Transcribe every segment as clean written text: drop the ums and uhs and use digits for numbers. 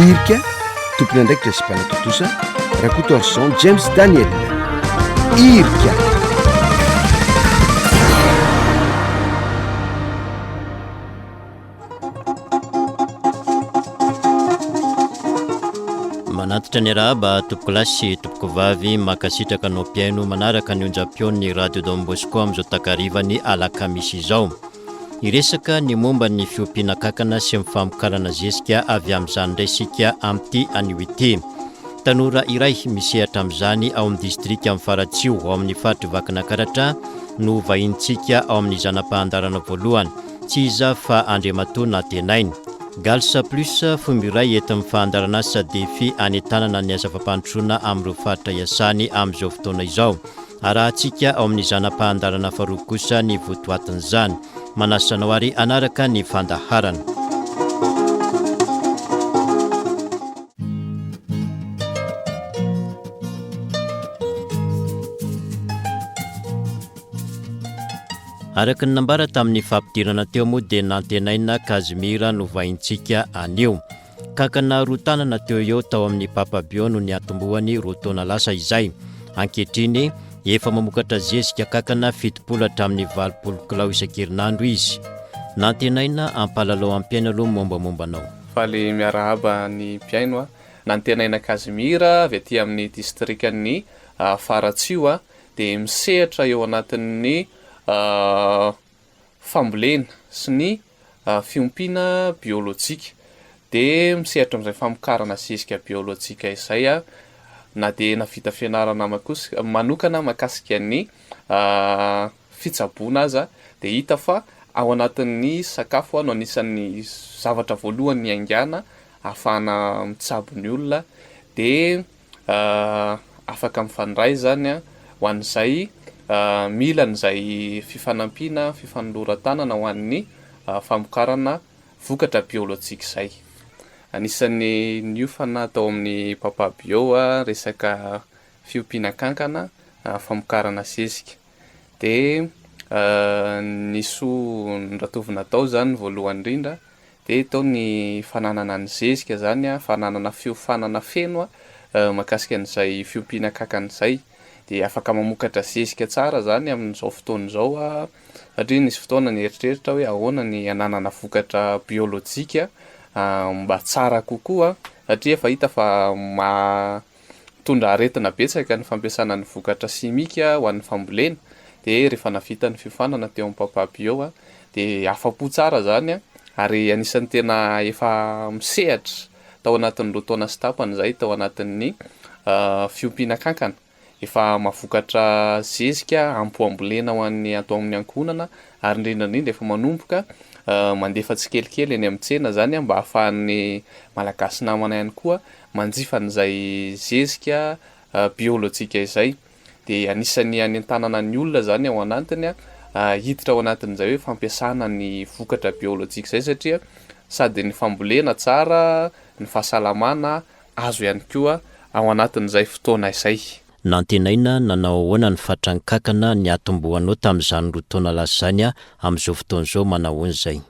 irika tompony andraikitra sy mpanatotosa rakoto arson James Daniel irika. Manatitra ny rahaba tompoko lasy tompoko vavy makasitraka anao mpiaino manaraka ny onjam-peon'ny radio Don Bosco amin'izao takarivany alakamisy izao. Iresaka ny momba ny fiompiana kankana sy mifamokarana zesika avy amin'izany indray isika amin'ity an'ity. Tanora iray misehatra amin'izany ao amin'ny distrika amin'ny Faratsio ao amin'ny faritry Vakinakaratra no vahintsika ao amin'ny zanam-pahandarana voalohany tsy iza fa Andriamatoa Natenainy. Galsa plus fomba iray entin'ny fahandarana asa defy anentanana ny asa fampandrosoana amin'ireo faritra iasany amin'izao fotoana izao. Arahantsika ao amin'ny zanam-pahandarana faharoa kosa ny votoatin'izany. Manasanao ary anaraka ny fandaharana. Araka ny nambara tamin'ny fampidirana teo moa dia Natenaina Kazimira no vahintsika anio. Kankana roa tanana teo eo tao amin'ny papabio no ny atombohany roa taona lasa izay. Ankehitriny efa mamokatra zesika kankana 70 hatramin'ny 80 kilao isan-kerinandro izy. Natenaina ampalalao am-piaina aloha mombamombanao. Faly miarahaba ny mpiaino Natenaina Kazimira avy aty amin'ny distrikan'ny Faratsio dia misehatra eo anatin'ny fambolena sy ny fiompiana biolojika dia misehatra amin'izay famokarana zezika biolojika izay na dia navita fianarana manokana mahakasika ny fitsaboana aza dia hita fa ao anatin'ny sakafo no anisan'ny zavatra voalohany ny aingana ahafahana mitsabo ny olona dia afaka mifandray zany ho an'izay mila n'izay fifanampiana fifanoloran-tanana ho an'ny famokarana vokatra biolojika izay. Anisan'ny niofana tao amin'ny papabio resaka fiompiana kankana famokarana zezika dia niso nratovina tao zany voalohany indrindra dia tao ny fananana ny zezika zany fananana fiofanana feno mahakasika an'izay fiompiana kankana izay dia afaka mamokatra zezika tsara zany amin'izao fotoana izao satria nisy fotoana ny eritreritra hoe ahoana ny ananana vokatra biolojika mba tsara kokoa satria efa hita fa tondra aretina betsaka ny fampiasana ny vokatra simika ho an'ny fambolena dia rehefa navita ny fiofanana teo amin'ny papabio dia afa-po tsara zany ary anisan'ny tena efa misehatra tao anatin'ny roa taona sy tapany izay tao anatin'ny fiompiana kankana. Efa mavokatra zezika ampoambolena ho an'ny atao amin'ny ankonana ary indrindrandrindra efa manomboka mandefa tsikelikely eny amin'ny tsena zany mba ahafahan'ny malagasy namana ihany koa manjifa n'izay zezika biolojika izay dia anisan'ny anentanana ny olona zany ao anatiny hiditra ao anatin'izay hoe fampiasana ny vokatra biolojika izay satria sady ny fambolena tsara ny fahasalamana azo ihany koa ao anatin'izay fotoana izay. Natenaina nanao ahoana ny fatran'ny kankana ny atombohanao tamin'izany roa taona lasa zany amin'izao fotoana izao manao an'izay.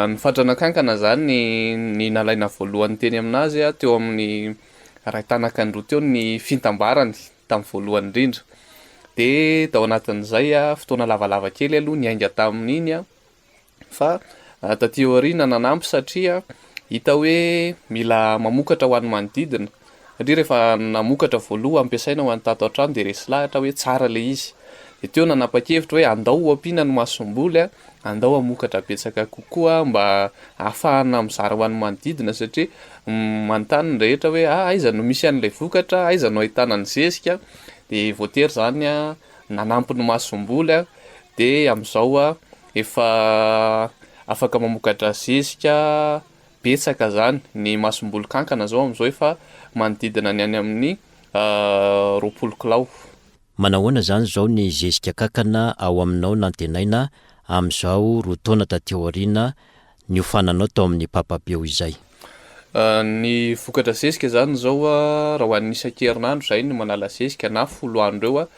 Ny fatrana kankana zany ny nalaina voalohany teny aminazy teo amin'ny ray tanaka ny roa teo ny fintambarany tamin'ny voalohany indrindra dia tao anatin'izay fotoana lavalava kely aloha ny ainga tamin'iny fa taty aoriana nanampy satria hita hoe mila mamokatra ho an'ny manodidina satria rehefa namokatra voaloha ampiasaina ho an'ny tato an-trano dia resy lahatra hoe tsara le izy dia teo nanapa-kevitra hoe andao ampiana ny masomboly andao amokatra betsaka kokoa mba ahafahana mizara ho an'ny manodidina satria manontany ny rehetra hoe aiza no misy an'ilay vokatra aiza no ahitana ny zezika dia voatery zany nanampy ny masomboly dia amin'izao efa afaka mamokatra zezika betsaka zany ny masomboly kankana zao amin'izao efa manodidina ny any amin'ny 20 kilao. Manahoana zany zao ny zezika kankana ao aminao Natenaina amin'izao roa taona taty aoriana ny ofananao tao amin'ny papabio izay. Ny vokatra zezika zany zao raha ho an'ny isan-kerinandro zay ny manala zezika na 10 andro eo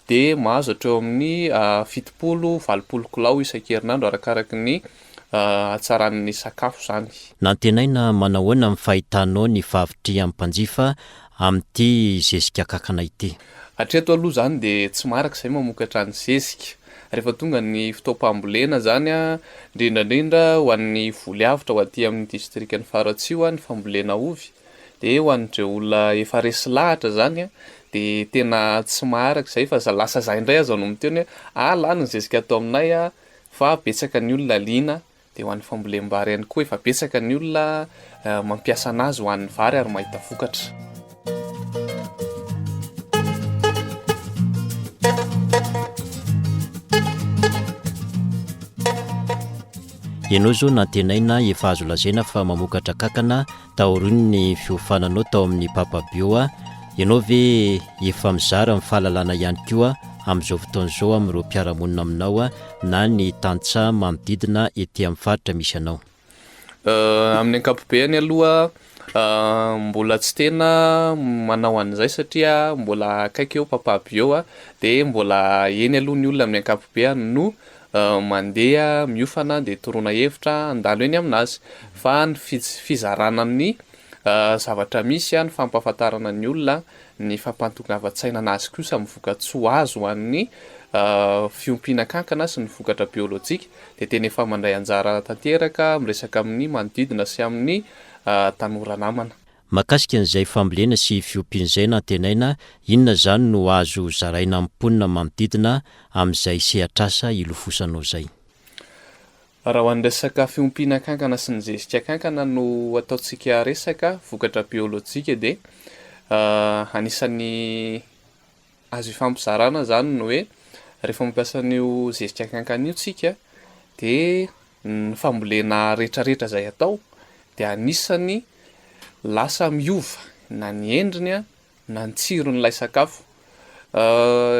dia mahazo hatreo amin'ny 70-80 kilao isan-kerinandro arakaraky ny hatsaran'ny sakafo zany. Nantenaina manahoana amin'ny fahitanao ny favitry amin'ny mpanjifa amin'ity zezika kankana ity? Hatreto aloha zany de tsy maraka izay mamokatra ny zezika. Rehefa tonga ny fotoam-pambolena zany indrindrandrindra ho an'ny voly avitra ho aty amin'ny distrikany Faratsio ny fambolena ovy, de ho an'ireo olona efa resy lahatra zany de tena tsy maraka izay fa lasa zay indray aza no miteny hoe lany ny zezika atao aminay fa betsaka ny olona liana. De ho an'ny fambolem-bary ihany koa efa betsaka ny olona mampiasa anazy ho an'ny vary ary mahita vokatra. Ianao zao nantenaina efa azo lazaina fa mamokatra kankana taorian'ny fiofananao tao amin'ny Papa Bio ianao ve efa mizara amin'ny fahalalana ihany koa amin'izao fotoan'izao amin'ireo mpiara-monina aminao na ny tantsaha manodidina ety amin'ny faritra misy anao? Amin'ny ankapobeny aloha mbola tsy tena manao an'izay satria mbola akaiky eo Papa Bio de mbola eny aloha ny olona amin'ny ankapobeny no mandeha miofana de toroana hevitra andalo eny aminazy, fa ny fizarana amin'ny zavatra misy ny fampahafantarana ny olona ny fampantongavan-tsaina anazy kosa mivoka-tsoa azo ho an'ny fiompiana kankana sy ny vokatra biolojika de tena efa mandray anjara tanteraka miresaka amin'ny manodidina sy amin'ny tanora namana. Mahakasika an'izay fambolena sy fiompian'izay nantenaina, inona zany no azo zaraina amin'ny mponina manodidina amin'izay sehatr'asa ilofosanao zay? Raha ho an'ny resaka fiompiana kankana sy ny zezika kankana no ataontsika resaka vokatra biolojika de anisan'ny azo ifampizarana zany no hoe rehefa mampiasa an'io zezika kankana io tsika de ny fambolena rehetrarehetra izay atao de anisany lasa miova na ny endriny na ny tsiron'ilay sakafo.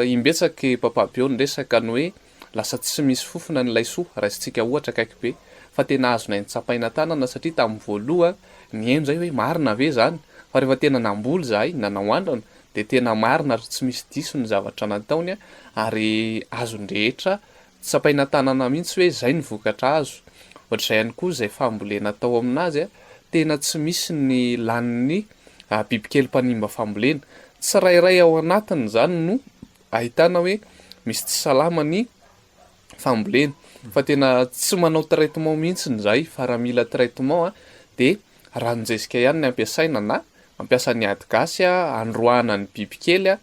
Imbetsaka Papa Bio ny resaka ny hoe lasa tsy misy fofona ny laisoa raisitsika ohatra akaiky be, fa tena azonay nitsapaina tanana satria tamin'ny voaloha ny eno zay hoe marina ve zany, fa rehefa tena namboly zahay na nahoandrana de tena marina ary tsy misy diso ny zavatra nataony ary azon-drehetra tsapaina tanana mihitsy hoe zay ny vokatra azo. Ohatr'izay ihany koa izay fambolena atao aminazy tena tsy misy ny lanin'ny bibikely mpanimba fambolena, tsirairay ao anatiny zany no ahitana hoe misy tsy salama ny fambolena, fa tena tsy manao traitement mihitsy zay fa raha mila traitement de ranon-jezika ihany ny ampiasaina na mampiasa ny ady gasy androana ny bibikely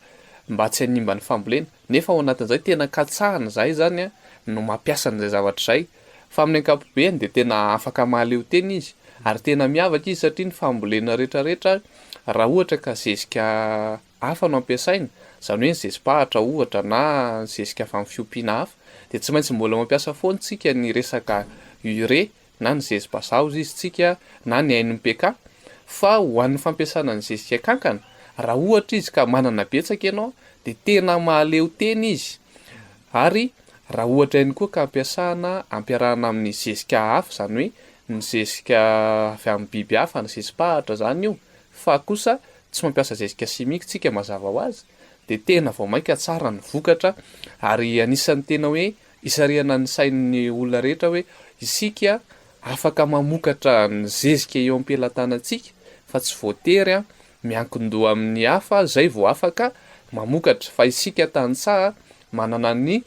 mba tsy hanimba ny fambolena, nefa ao anatin'izay tena katsahana zay zany no mampiasa an'izay zavatra zay, fa amin'ny ankapobeny de tena afaka mahaleo tena izy ary tena miavaka izy satria ny fambolena rehetrarehetra raha ohatra ka zezika hafa no ampiasaina, zany hoe zezi-pahatra ohatra na zezika avy amin'ny fiompiana hafa de tsy maintsy mbola mampiasa foana tsika ny resaka urée na ny zezi-bazaha izy tsika na ny NPK, fa ho an'ny fampiasana ny zezika kankana raha ohatra izy ka manana betsaka ianao de tena mahaleo tena izy. Ary raha ohatra ihany koa ka ampiasana ampiarahana amin'ny zezika hafa zany hoe ny zezika avy amin'ny biby hafa ny zezi-pahatra zany io, fa kosa tsy mampiasa zezika simika tsika mazava ho azy de tena vao maika tsara ny vokatra ary anisan'ny tena hoe isarihana ny sain'ny olona rehetra hoe isika afaka mamokatra ny zezika eo am-pelantanantsika fa tsy voatery miankin-doha amin'ny hafa zay vao afaka mamokatra, fa isika tantsaha manana ny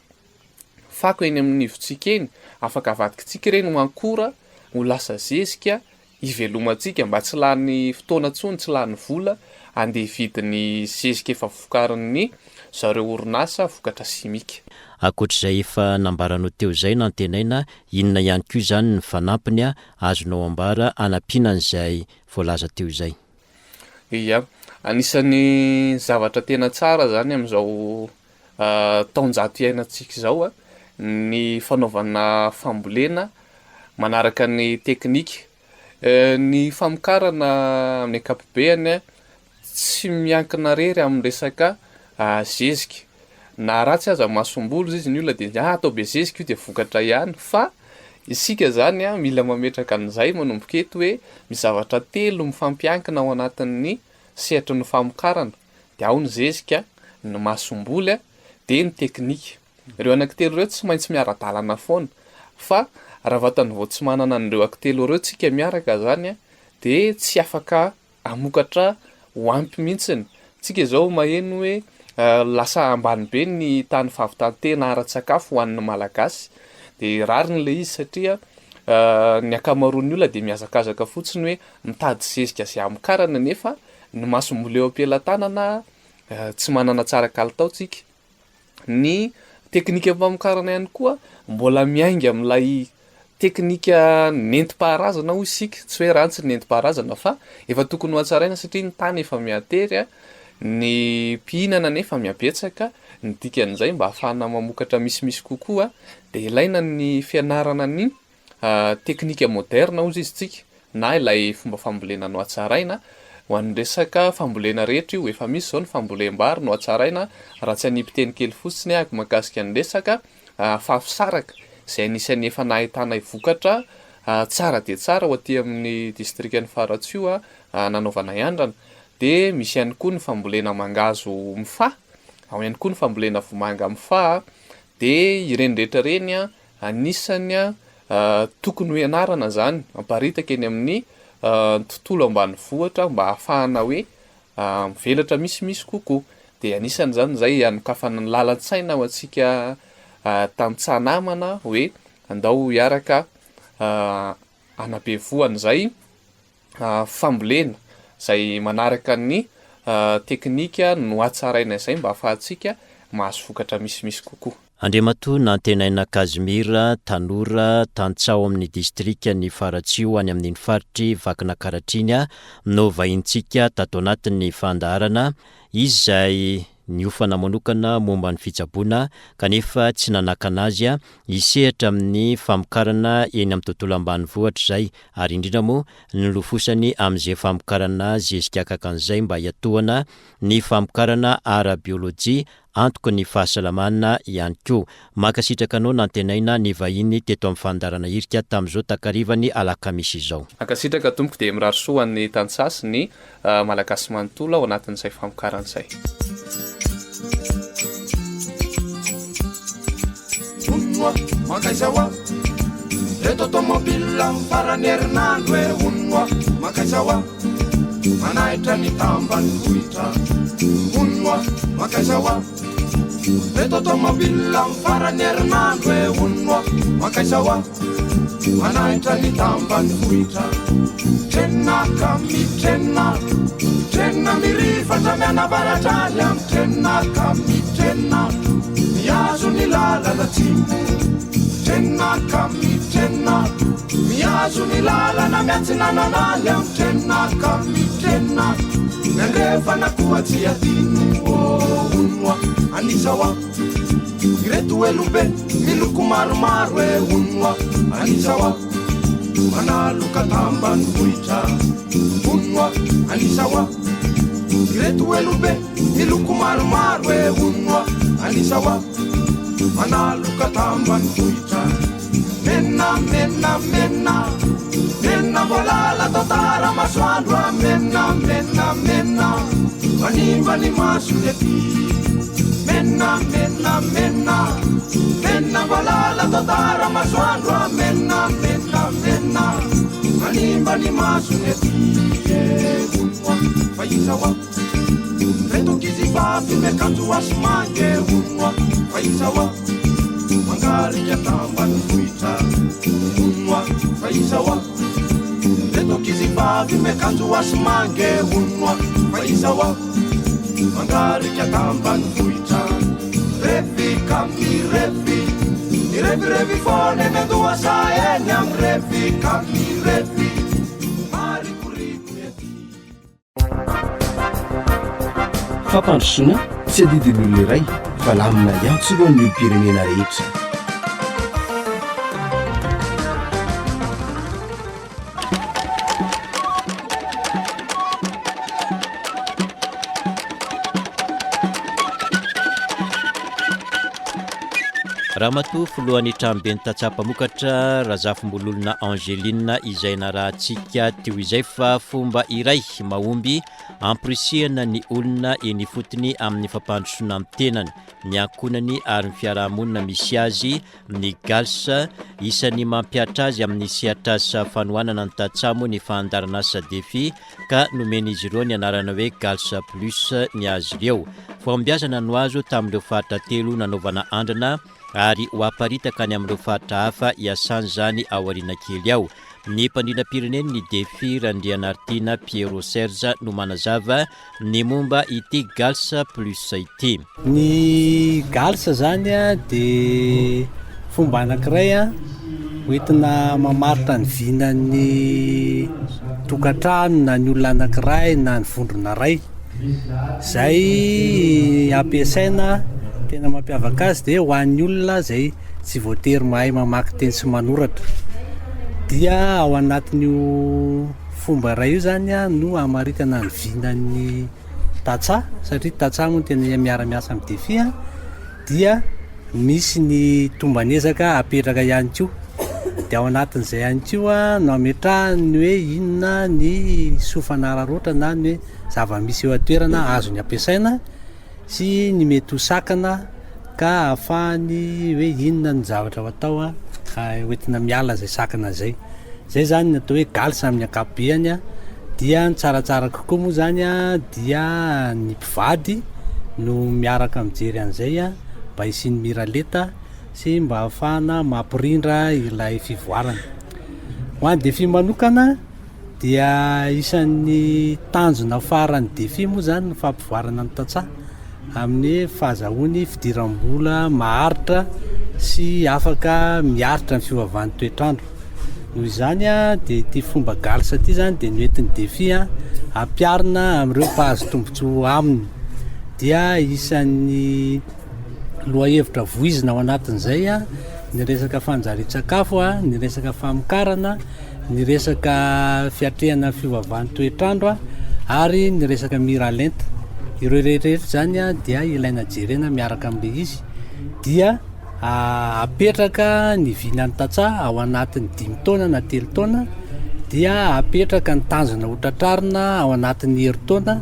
fako eny amin'ny nivotsika eny afaka avadikitsika ireny ho ankora ho lasa zezika ivelomantsika mba tsy lany fotoana tsony, tsy lany vola andeha vidiny zezika efa vokarin'ny zareo orinasa vokatra simika. Ankoatr'izay efa nambaranao teo zay nantenaina, inona ihany koa zany ny fanampiny azonao ambara anampianan'izay voalaza teo zay? Ia, anisan'ny zavatra tena tsara zany amin'izao taonjato iainantsika izao ny fanaovana fambolena manaraka ny teknika. Ny famokarana amin'ny ankapobeny tsy miankina rery amin'ny resaka zezika, na ratsy aza mahasom-boly izy ny olona de atao be zezika io de vokatra ihany, fa isika zany mila mametraka an'izay manomboka eto hoe mizavatra telo mifampiankina ao anatin'ny sehatry ny famokarana, de ao ny zezika, ny mahasom-boly de ny teknika. Ireo anankitelo ireo tsy maintsy miara-dalana foana, fa raha vatany vao tsy manana an'ireo ankitelo ireo tsika miaraka zany a de tsy afaka amokatra ho ampy mihitsiny. Tsika zao maheno hoe lasa ambany be ny tany fahavitantena ara-tsakafo ho an'ny malagasy, de rariny le izy satria ny akamaroan'ny olona de mihazakazaka fotsiny hoe mitady zezika zay amokarana nefa ny masombola eo am-pelantanana tsy manana tsara kalitao tsika. Ny teknika mpamokarana ihany koa mbola miainga amin'ilay teknika nentim-paharazana hoy isika, tsy hoe ratsy ny nentim-paharazana fa efa tokony ho hatsaraina satria ny tany efa miatery a, ny mpihinana nefa miabetsaka, ny dikan'izay mba ahafahana mamokatra misimisy kokoa de ilaina ny fianarana ny teknika moderna hozy izy tsika, na ilay fomba fambolena no hatsaraina ho an'ny resaka fambolena rehetra io. Efa misy zao ny fambolem-bary no hatsaraina raha tsy hanipy teny kely fotsiny ahako mahakasika ny resaka fahafisaraka zay anisan'ny efa nahitana vokatra tsara de tsara ho aty amin'ny distrikan'ny Faratsio nanaovana iandrana. De misy ihany koa ny fambolena mangahazo mifà, ao ihany koa ny fambolena vomanga mifà, de ireny rehetra reny anisany tokony ho ianarana zany, amparitaka eny amin'ny tontolo ambanivohitra mba ahafahana hoe mivelatra misimisy kokoa. De anisany zany zay anokafana ny lalan-tsaina ho antsika tantsanamana hoe andao hiaraka anabevoana zay fambolena zay manaraka ny teknika no hatsaraina izay mba ahafahantsika mahazo vokatra misimisy kokoa. Andriamatoa nantenaina Kazimira Tanora Tantsao amin'ny distrika ny Faratsio any amin'ny faritry Vakina Karatriny no vahintsika tato anatin'ny fandaharana izay niofana manokana momba ny fitsaboana kanefa tsy nanakana azy hisehatra amin'ny famokarana eny amin'ny tontolo ambanivohitra izay, ary indrindra moa nilofosany amin'izay famokarana zezika akakan'izay mba hiatohana ny famokarana ara-biôlôjia antoka ny fahasalamana ihany koa. Makasitraka anao nantenaina ny vahiny teto amin'ny fandarana irika tamin'izao takarivany alakamisy izao. Akasitraka tompoko de mirary soa ny tantsasy ny malagasy manontolo ao anatin'izay famokarana izay. Makaisawa reto tomobila farany herinandro e onnoa makaisawa manaitra ny tambany vohitra onnoa makaisawa reto tomobila farany herinandro e onnoa makaisawa manaitra ny tambany vohitra trenaka mitrenna mirifatra mianavaratra am trennaka mitrenna miazo ny lalana tsimo trennaka mitrenna miazo ny lalana miatsinananaly am trennaka mitrenna miandrefana koa tsy adino onnoa anisawa ireto elobe miloko maromaro e onnoa anisawa manaloka tambany vohitra onnoa anisawa ireto elobe miloko maromaro e onnoa anisawa manaloka tambany vohitra menna volala totara masoandro menna manimba ny masony aty menna volala totara masoandro menna manimba ny masony aty onnoa fa isawa reto kizivavy miakanjo asimange onnoa fa isawa mangarika tambany vohitra onnoa fa isawa reto kizivavy miakanjo asimange onnoa fa isawa mangarika tambany vohitra revika mirevirevy fone mendoa sa eny am revika mirevy marikoriko ety. Fampandrosoana tsy adidin'olona iray fa lamina ihany tsy lohan'ny olom-pirenena rehetra. raha matoa filohan'ny trambeny tatsapamokatra razafombololona Angeline izay narahantsika teo izay fa fomba iray mahomby ampirisihana ny olona eny fotony amin'ny fampandrosoana amin'ny tenany ny ankonany ary ny fiarahamonina misy azy ny galsa isan'ny mampiatra azy amin'ny sehatrasa fanohanana ny tatsamo ny fahandaranasa defi ka nomeny izy ireo ny anarana hoe galsa plus ny azy ireo fombiazana no azo tamin'ireo fahatra telo nanaovana andrana ary ho aparitaka ny amin'ireo fahatra hafa hiasany zany ao ariana kely ao ny mpandrinam-pireneny ny defi Randrianartina Piero Serge no manazava ny momba ity galsa plus ity. Ny galsa zany de fomba anankiray hoentina mamaritra ny vinan'ny tokantrano na ny olona anankiray na ny vondrona ray zay ampiasaina tena mampiavaka azy de ho an'ny olona zay tsy voatery mahay mamaky teny sy manoratra dia ao anatin'io fomba ray io zany no amaritana ny vinan'ny tatsa satria tatsa moa tena miara-miasa amin'ny defi dia misy ny tombanezaka apetraka ihany koa dia ao anatin'izay ihany koa no ametrahany hoe inona ny sofanararoatra na ny hoe zava-misy eo atoerana azo ny ampiasaina sy ny mety ho sakana ka ahafahany hoe inona ny zavatra ho atao hoentina miala zay sakana zay zany natao hoe galsa amin'ny ankapobeny dia ny tsaratsara kokoa moa zany dia ny mpivady no miaraka mijery an'izay mba isiany miraleta sy mba ahafahana mampirindra ilay fivoarana ho an'ny defi manokana dia isan'ny tanjona farany defi moa zany ny fampivoarana ny tatsa amin'ny fahazahoany fidiram-bola maharitra sy afaka miaritra ny fiovavan'ny toetrandro noho izany de ty fomba galsa ty zany de noentin'ny defi ampiarina amin'ireo mpahazo tombotsoa aminy dia isan'ny loha-hevitra voizina ao anatin'izay ny resaka fanjari-tsakafo ny resaka famokarana ny resaka fiatrehana fiovavan'ny toetrandro ary ny resaka miralenta ireo rehetrarehetra zany dia ilaina jerena miaraka amin'le izy dia apetraka ny vinan'ny tatsa ao anatin'ny 5 taona na 3 taona dia apetraka ny tanjona hotratrarina ao anatin'ny herintaona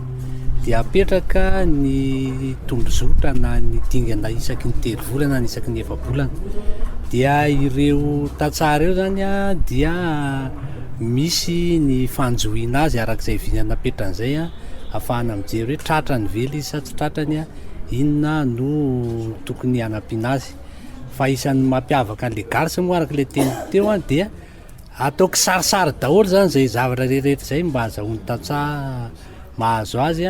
dia apetraka ny tombozota na ny dingana isaky ny 3 volana na isaky ny 4 volana dia ireo tatsa reo zany dia misy ny fanjoina azy arak'izay vinana apetran'izay ahafahana mijery hoe tratra ny vely izy sa tsy tratrany inona no tokony hanampiana azy fa isan'ny mampiavaka an'le galsa moa arak'le teny teo dia ataoko sarisary daholo zany zay zavatra rehetrarehetra zay mba azahoany tatsa mahazo azy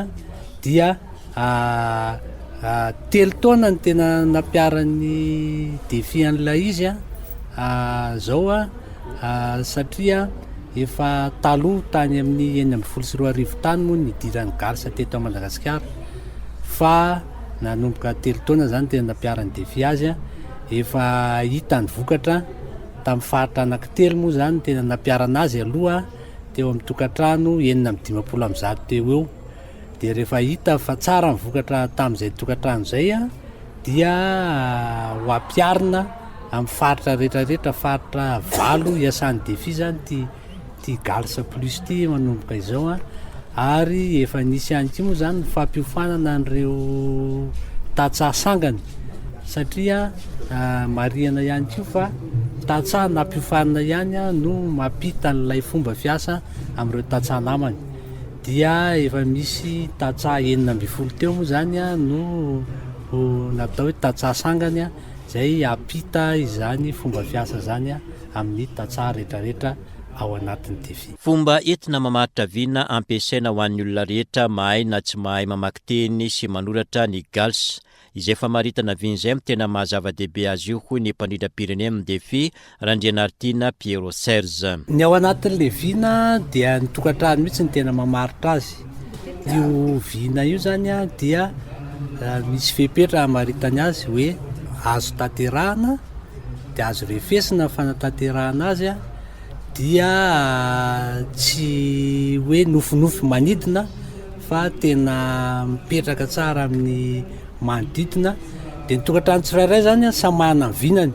dia 3 taona ny tena nampiarany defi an'ilay izy zao satria efa taloha tany amin'ny 9 tany moa ny idiran'ny galsa teto Madagasikara fa nanomboka 3 taona zany tena nampiarany defi azy efa hita ny vokatra tamin'ny faritra anankitelo moa zany tena nampiarana azy aloha teo amin'ny tokantrano 950 teo eo dia rehefa hita fa tsara ny vokatra tamin'izay tokantrano zay dia ho ampiarina amin'ny faritra rehetrarehetra faritra 5 iasan'ny defi zany ty galsa plus ty manomboka izao ary efa nisy ihany koa moa zany fampiofanana an'ireo tatsa sangany satria marihana ihany koa fa tatsa nampiofanana ihany no mampita n'ilay fomba fiasa amin'ireo tatsa namany dia efa misy tatsa 9 teo moa zany no natao hoe tatsa sangany zay apita izany fomba fiasa zany amin'ny tatsa rehetrarehetra ao anatin'ny defi. Fomba entina mamaritra vina ampiasaina ho an'ny olona rehetra mahay na tsy mahay mamaky teny sy manoratra ny galsa izay famaritana vin'izay tena mahazava-dehibe azy io hoy ny mpandrindrapireneny amin'ny defi Randrianartina Piero Serge. Ny ao anatin'le vina dia ny tokantrano mihitsy ny tena mamaritra azy io vina io zany dia misy fepetra amaritany azy hoe azo tanterahana dia azo refesina fanatanterahana azy dia tsy hoe nofinofy manidina fa tena mipetraka tsara amin'ny manodidina de nytokantrano tsirairay zany samana ny vinany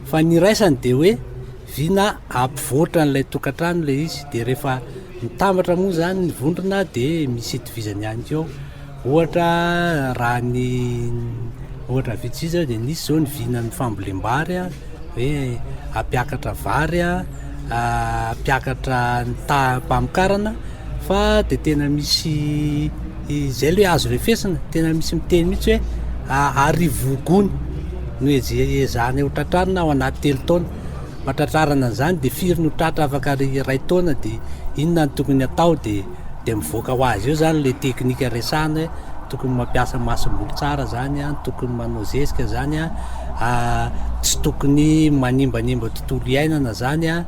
fa ny raisany de hoe vina ampivoatra n'ilay tokantrano le izy de rehefa mitambatra moa zany ny vondrona de misy itovizany ihany keo ohatra raha ny ohatra vitsy de nisy zao ny vina ny fambolem-bary hoe ampiakatra vary ampiakatra ny tampamokarana fa de tena misy izay le azo refesina tena misy miteny mihitsy hoe arivogony no ezahany ho tratrarina ao anaty 3 taona matratrarana an'izany de firy no tratra afaka ray taona de inona ny tokony atao de mivoaka ho azy eo zany le teknika resahana hoe tokony mampiasa masom-bolo tsara zany tokony manao zezika zany tsy tokony manimbanimba tontolo iainana zany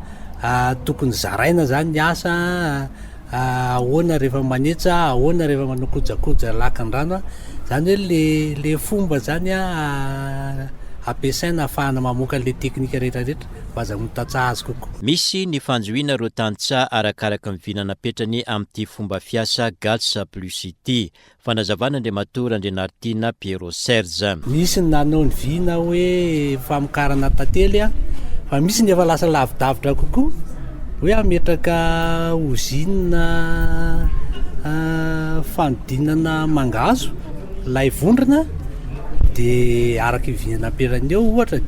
tokony zaraina zany ny asa ahoana rehefa manetsa ahoana rehefa manao kojakoja lakan-drano zany hoe le fomba zany ampiasaina ahafahana mamoaka le teknika rehetrarehetra mba aza mitatsaha azy kokoa. Misy ny fanjoina reo tantsa arakaraka ny vinana petrany amin'ity fomba fiasa Galsa plus ity. Fanazavana Andriamatora Andrianartina Piero Serge. Misy ny nanao ny vina hoe famokarana tantely fa misy ny efa lasa lavidavitra kokoa hoe ametraka ozinina fanodinana mangazo lay vondrona de araka vinana amperany eo ohatra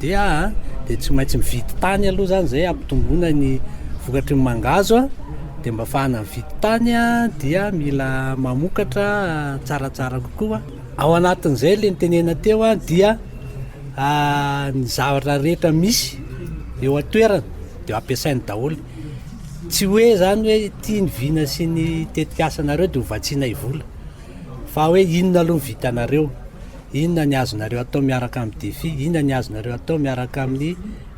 de tsy maintsy mividy tany aloha zany zay ampitomboina ny vokatry ny mangazo de mba ahafahana mividy tany dia mila mamokatra tsaratsara kokoa ao anatin'izay le nitenena teo dia ny zavatra rehetra misy eo atoerana de ampiasainy daholo tsy hoe zany hoe tia ny vina sy ny tetikasanareo de hovatsiana ivola fa hoe inona aloha ny vitanareo, inona ny azonareo atao miaraka amin'ny defi, inona ny azonareo atao miaraka amin'ny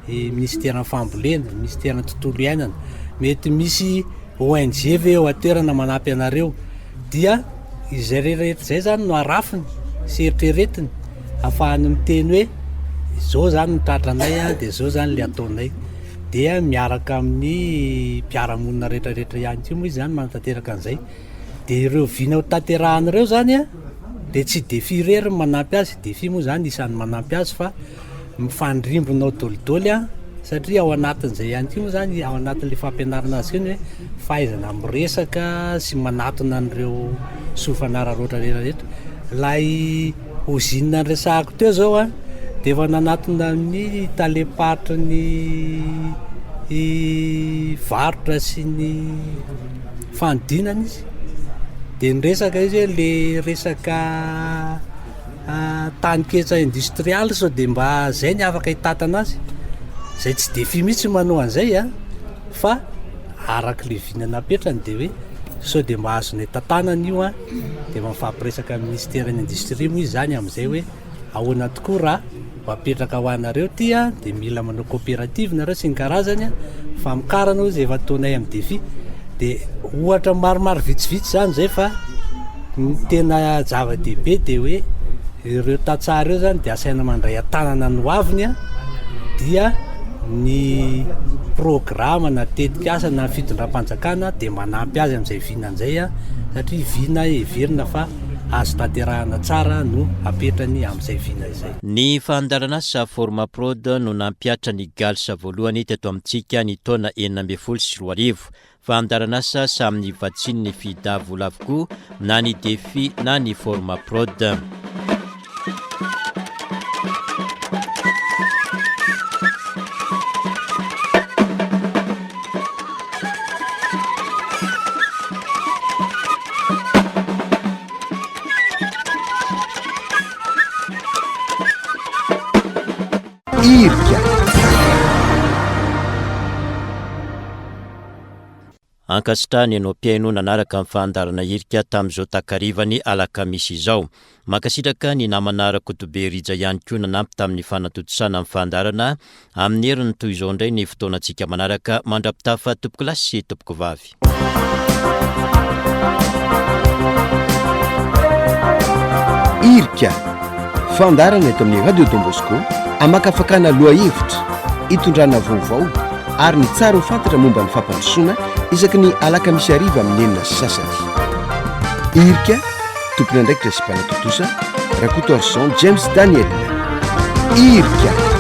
ministera fambolena, ministera tontolo iainana, mety misy ONG ve eo atoerana manampy anareo dia izay rehetra zay zany no arafiny sy eritreretiny ahafahany miteny hoe zao zany ny tratranay de zao zany le ataonay dia miaraka amin'ny mpiaramonina rehetrarehetra ihany koa moa izy zany manatanteraka an'izay de ireo vina ho tanterahan'ireo zany de tsy defi rery manampy azy, defi moa zany isan'ny manampy azy fa mifandrimbona dolidoly satria ao anatin'izay ihany koa moa zany ao anatin'le fampianarana azy keny hoe fahaizana miresaka sy manatona an'ireo sofanararoatra rehetrarehetra lay ozinina ny resahako teo zao de efa nanatona ny talepatry ny varotra sy ny fanodinana izy de nyresaka izy hoe le resaka tany-ketsa industrialy sao de mba zay ny afaka hitatana azy zay tsy defi mihitsy manao an'izay fa araka le vinana apetrany de hoe sao de mba azony tantanany io de mifampiresaka amin'ny ministera ny industrie moa izy zany amin'izay hoe ahoana tokoa raha mapetraka ho anareo tia de mila manao coopérative nareo sy ny karazany famokarana izy efa ataonay amin'ny defi de ohatra maromaro vitsivitsy zany zay fa ny tena zava-dehibe de hoe ireo tatsara eo zany de asaina mandray atanana ny hoaviny dia ny programa na tetikasa na fitondram-panjakana de manampy azy amin'izay vina an'izay satria vina everina fa azo tanterahana tsara no apetrany amin'izay vina izay. Ny fandaranasa Formaprod no nampiatra ny Galsa voalohany teto amintsika ny taona 2014 fa andaranasa samy vatsiny ny fidavola avokoa na ny defi na ny Formaprod. Irka. Ankasitrany ianao mpiaino nanaraka amin'ny fandarana irika tamin'izao takarivany alakamisy izao. Makasitraka ny namanara Kotobe Rija ihany koa nanampy tamin'ny fanatotosana amin'ny fandarana amin'ny heriny toy izao indray ny fotoanantsika manaraka mandrapitafa tompoko lasy sy tompoko vavy. Irka. Fandarana eto amin'ny Radio Don Bosco amakafakana loha hevitra hitondrana vaovao ary ny tsara ho fantatra momba ny fampandrosoana isaky ny alakamisy ariva amin'ny enina sasany. Irka tompony andraikitra sy mpanatotosa Rakoto Arson James Daniel. irka